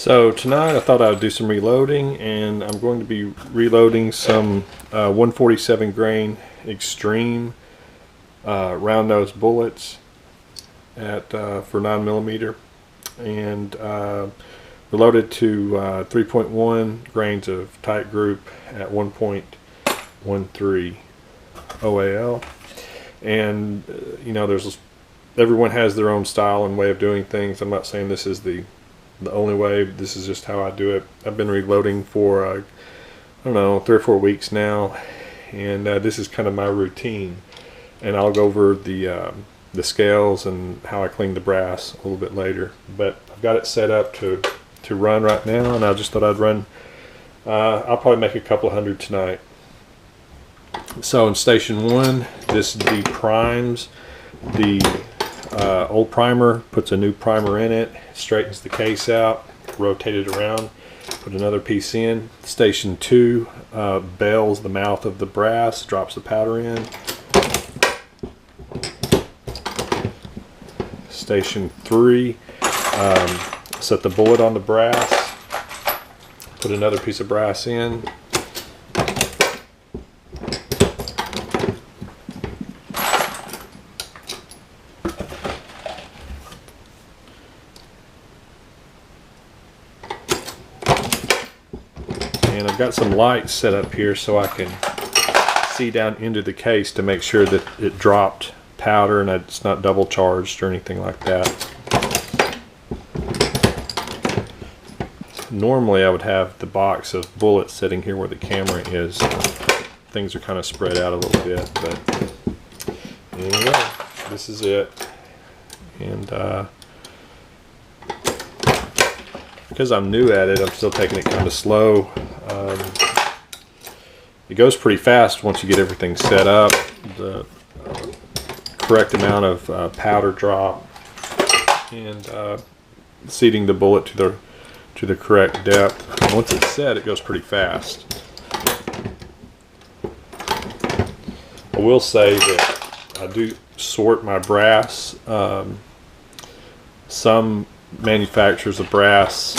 So tonight I thought I would do some reloading, and I'm going to be reloading some 147 grain extreme round nose bullets at for 9mm, and reloaded to 3.1 grains of tight group at 1.13 OAL. And you know, everyone has their own style and way of doing things. I'm not saying this is the only way. This is just how I do it. I've been reloading for I don't know, 3 or 4 weeks now, and this is kind of my routine. And I'll go over the scales and how I clean the brass a little bit later. But I've got it set up to run right now, and I just thought I'd run. I'll probably make a couple hundred tonight. So in station 1, this deprimes the old primer, puts a new primer in it, straightens the case out, rotate it around, put another piece in. Station 2 bails the mouth of the brass, drops the powder in. Station 3, set the bullet on the brass, put another piece of brass in. And I've got some lights set up here so I can see down into the case to make sure that it dropped powder and it's not double charged or anything like that. Normally I would have the box of bullets sitting here where the camera is. Things are kind of spread out a little bit, but anyway, this is it. And because I'm new at it, I'm still taking it kind of slow. It goes pretty fast once you get everything set up. The correct amount of powder drop, and seating the bullet to the correct depth. And once it's set, it goes pretty fast. I will say that I do sort my brass. Some manufacturers of brass,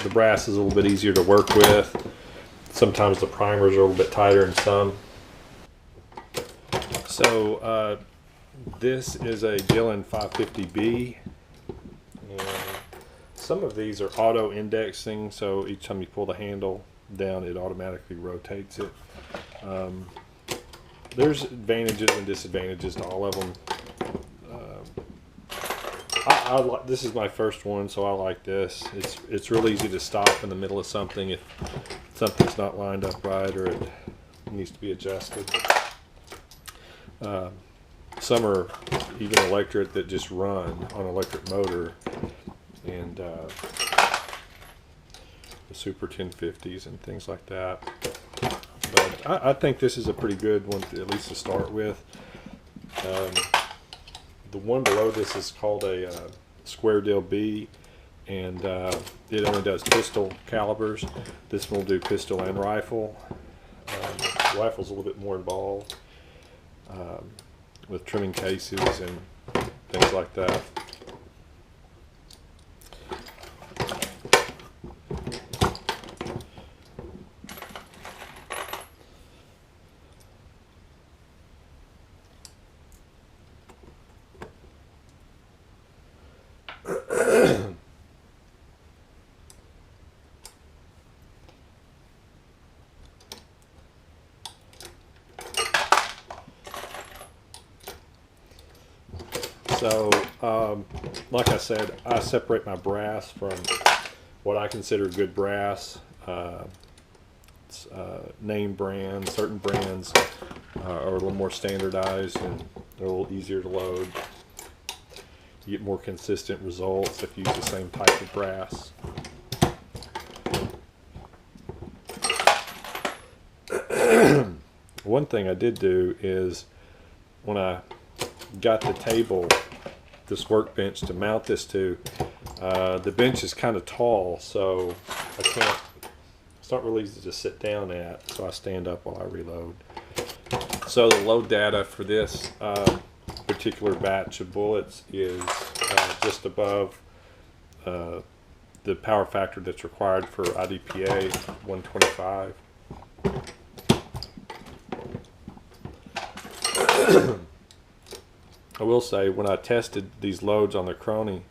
the brass is a little bit easier to work with. Sometimes the primers are a little bit tighter in some. So this is a Dillion 550B, and some of these are auto indexing, so each time you pull the handle down it automatically rotates it. There's advantages and disadvantages to all of them. This is my first one, so I like this. It's real easy to stop in the middle of something if something's not lined up right or it needs to be adjusted. Some are even electric that just run on an electric motor, and the Super 1050s and things like that. But I think this is a pretty good one, at least to start with. The one below this is called a Square Deal B, and it only does pistol calibers. This one will do pistol and rifle. Rifle's a little bit more involved with trimming cases and things like that. So, like I said, I separate my brass from what I consider good brass. Name brands, certain brands are a little more standardized and they're a little easier to load. You get more consistent results if you use the same type of brass. One thing I did do is when I got the table, this workbench to mount this to, the bench is kind of tall, so it's not really easy to sit down at, so I stand up while I reload. So the load data for this particular batch of bullets is just above the power factor that's required for IDPA 125. I will say, when I tested these loads on the Crony,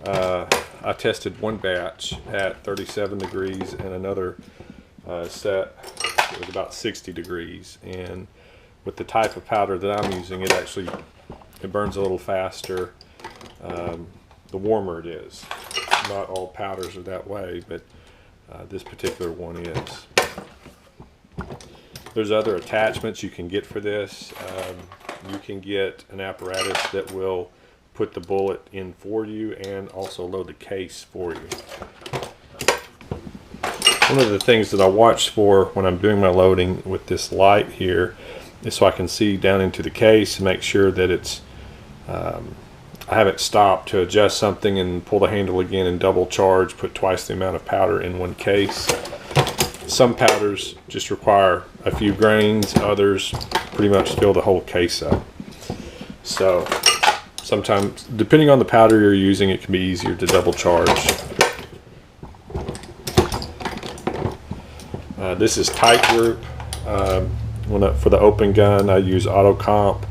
I tested one batch at 37 degrees and another set it was about 60 degrees, and with the type of powder that I'm using, it burns a little faster the warmer it is. Not all powders are that way, but this particular one is. There's other attachments you can get for this. You can get an apparatus that will put the bullet in for you and also load the case for you. One of the things that I watch for when I'm doing my loading with this light here is so I can see down into the case and make sure that it's I haven't stopped to adjust something and pull the handle again and double charge, put twice the amount of powder in one case. Some powders just require a few grains, others pretty much fill the whole case up. So sometimes, depending on the powder you're using, it can be easier to double charge. This is tight group. For the open gun, I use auto comp,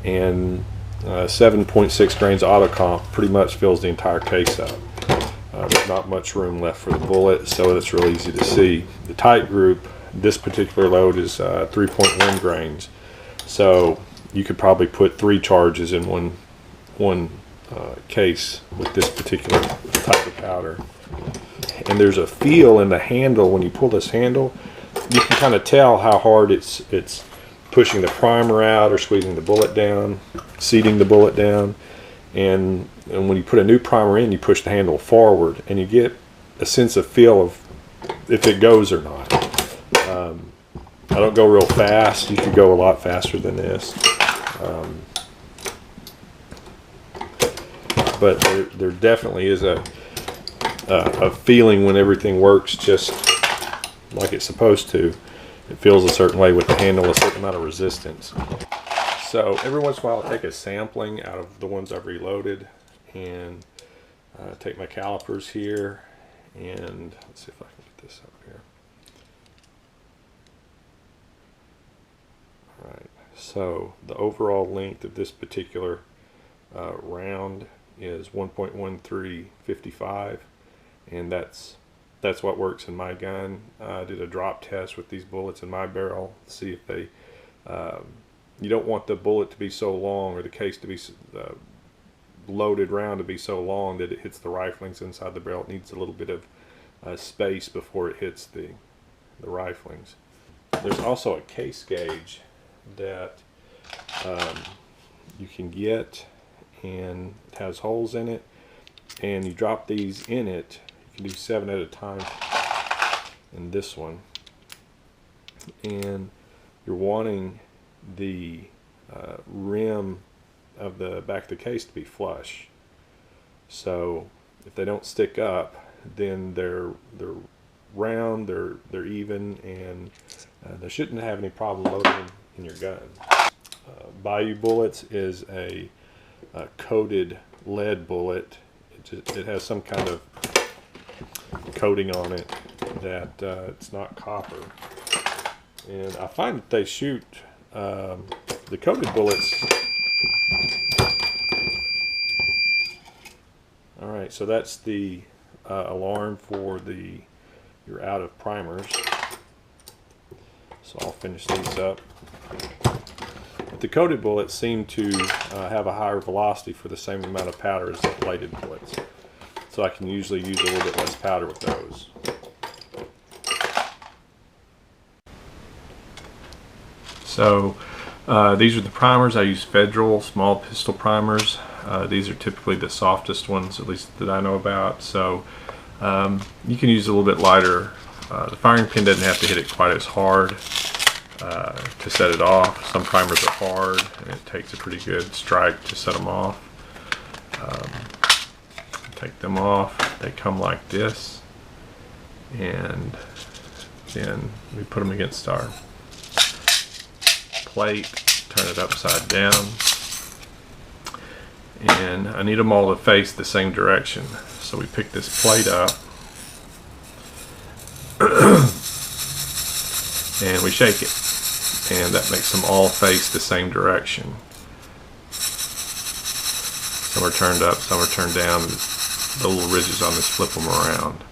and 7.6 grains auto comp pretty much fills the entire case up. There's not much room left for the bullet, so it's really easy to see. The tight group, this particular load is 3.1 grains, so you could probably put 3 charges in one case with this particular type of powder. And there's a feel in the handle when you pull this handle. You can kind of tell how hard it's pushing the primer out or squeezing the bullet down, seating the bullet down. And when you put a new primer in, you push the handle forward and you get a sense of feel of if it goes or not. I don't go real fast. You could go a lot faster than this. But there definitely is a feeling when everything works just like it's supposed to. It feels a certain way with the handle, a certain amount of resistance. So every once in a while I'll take a sampling out of the ones I've reloaded and take my calipers here, and let's see if I can get this up here. Alright, so the overall length of this particular round is 1.1355, and that's what works in my gun. I did a drop test with these bullets in my barrel to see if they you don't want the bullet to be so long, or the case to be loaded round to be so long that it hits the riflings inside the barrel. It needs a little bit of space before it hits the riflings. There's also a case gauge that you can get, and it has holes in it, and you drop these in it. You can do 7 at a time in this one, and you're wanting the rim of the back of the case to be flush. So if they don't stick up, then they're round, they're even, and they shouldn't have any problem loading in your gun. Bayou Bullets is a coated lead bullet. It has some kind of coating on it that it's not copper, and I find that they shoot the coated bullets. Alright, so that's the alarm for you're out of primers. So I'll finish these up. But the coated bullets seem to have a higher velocity for the same amount of powder as the plated bullets. So I can usually use a little bit less powder with those. So these are the primers. I use Federal small pistol primers. These are typically the softest ones, at least that I know about. So you can use a little bit lighter. The firing pin doesn't have to hit it quite as hard to set it off. Some primers are hard, and it takes a pretty good strike to set them off. Take them off. They come like this, and then we put them against our plate, turn it upside down, and I need them all to face the same direction. So So we pick this plate up and we shake it, and that makes them all face the same direction. Some are turned up, some are turned down. The little ridges on this flip them around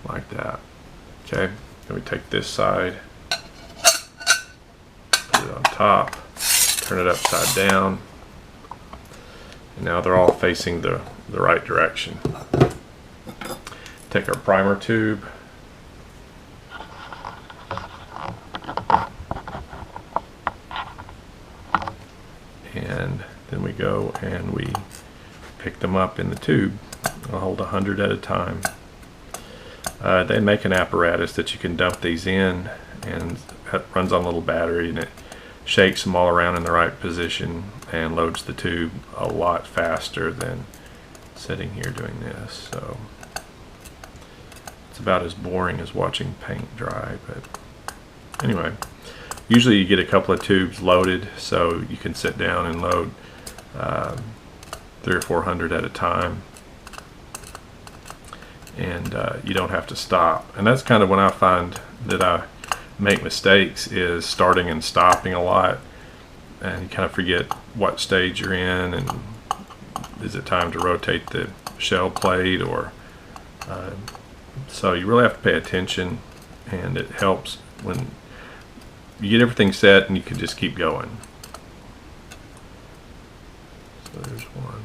like that. Okay, then we take this side, put it on top, turn it upside down, and now they're all facing the right direction. Take our primer tube, and then we go and we pick them up in the tube. I'll hold 100 at a time. They make an apparatus that you can dump these in, and it runs on a little battery, and it shakes them all around in the right position and loads the tube a lot faster than sitting here doing this. So it's about as boring as watching paint dry, but anyway, usually you get a couple of tubes loaded so you can sit down and load 300 or 400 at a time, and you don't have to stop. And that's kind of when I find that I make mistakes, is starting and stopping a lot, and you kind of forget what stage you're in, and is it time to rotate the shell plate, or so you really have to pay attention, and it helps when you get everything set and you can just keep going. So there's one.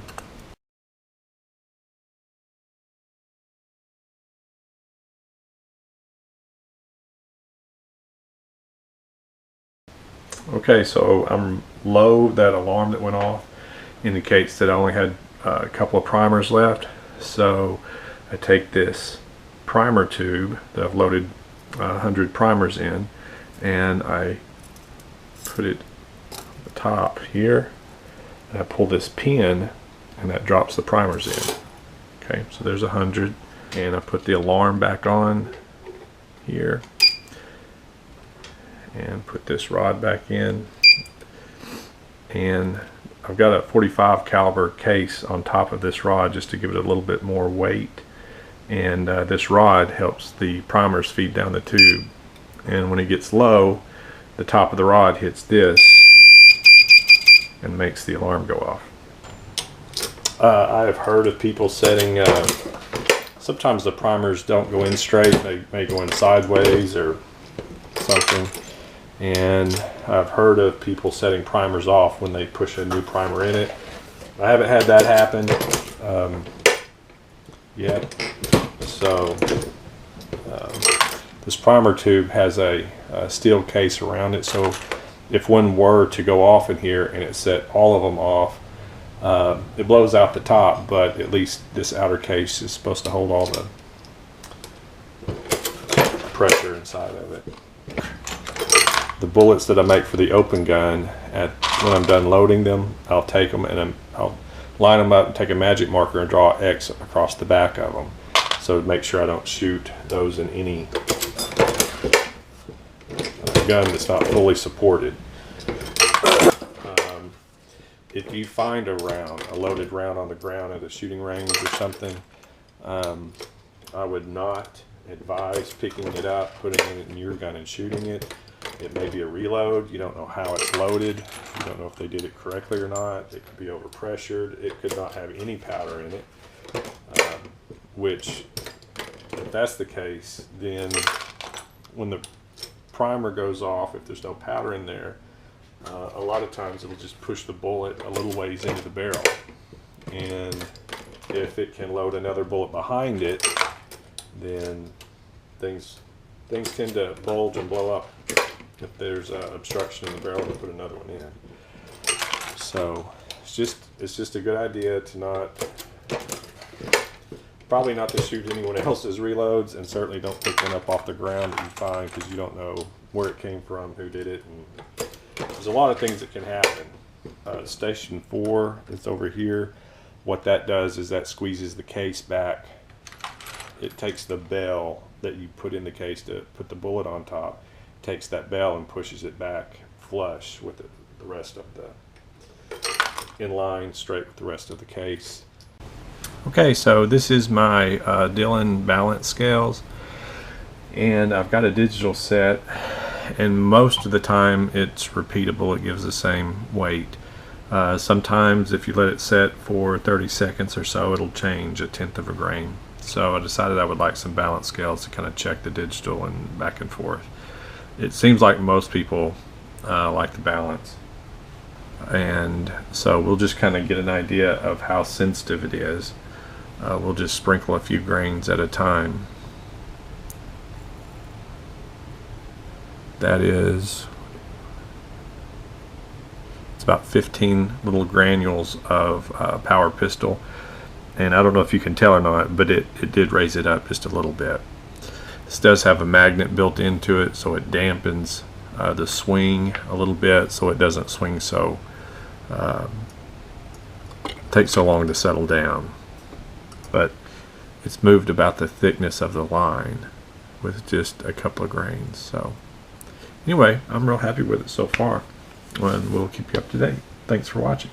Okay, so I'm low. That alarm that went off indicates that I only had a couple of primers left. So I take this primer tube that I've loaded 100 primers in, and I put it on the top here, and I pull this pin, and that drops the primers in. Okay, so there's 100, and I put the alarm back on here, and put this rod back in, and I've got a 45 caliber case on top of this rod just to give it a little bit more weight, and this rod helps the primers feed down the tube, and when it gets low, the top of the rod hits this and makes the alarm go off. I have heard of people setting, sometimes the primers don't go in straight, they may go in sideways or something. And I've heard of people setting primers off when they push a new primer in it. I haven't had that happen yet. So this primer tube has a steel case around it, so if one were to go off in here and it set all of them off, it blows out the top, but at least this outer case is supposed to hold all the pressure inside of it. The bullets that I make for the open gun, when I'm done loading them, I'll take them and I'll line them up and take a magic marker and draw X across the back of them, so to make sure I don't shoot those in any gun that's not fully supported. If you find a loaded round on the ground at a shooting range or something, I would not advise picking it up, putting it in your gun and shooting it. It may be a reload. You don't know how it's loaded. You don't know if they did it correctly or not. It could be overpressured. It could not have any powder in it, which, if that's the case, then when the primer goes off, if there's no powder in there, a lot of times it'll just push the bullet a little ways into the barrel. And if it can load another bullet behind it, then things tend to bulge and blow up if there's obstruction in the barrel to put another one in. So it's just a good idea to probably not to shoot anyone else's reloads, and certainly don't pick one up off the ground that you find, because you don't know where it came from, who did it, and there's a lot of things that can happen. Station 4 is over here. What that does is that squeezes the case back. It takes the bell that you put in the case to put the bullet on top, takes that bell and pushes it back flush with the rest of in line straight with the rest of the case. Okay, so this is my Dillion balance scales, and I've got a digital set, and most of the time it's repeatable. It gives the same weight. Sometimes if you let it set for 30 seconds or so, it'll change 1/10 of a grain. So I decided I would like some balance scales to kind of check the digital and back and forth. It seems like most people like the balance, and so we'll just kind of get an idea of how sensitive it is. We'll just sprinkle a few grains at a time. That is, it's about 15 little granules of power pistol, and I don't know if you can tell or not, but it did raise it up just a little bit. This does have a magnet built into it, so it dampens the swing a little bit, so it doesn't swing so takes so long to settle down. But it's moved about the thickness of the line with just a couple of grains. So anyway, I'm real happy with it so far, and we'll keep you up to date. Thanks for watching.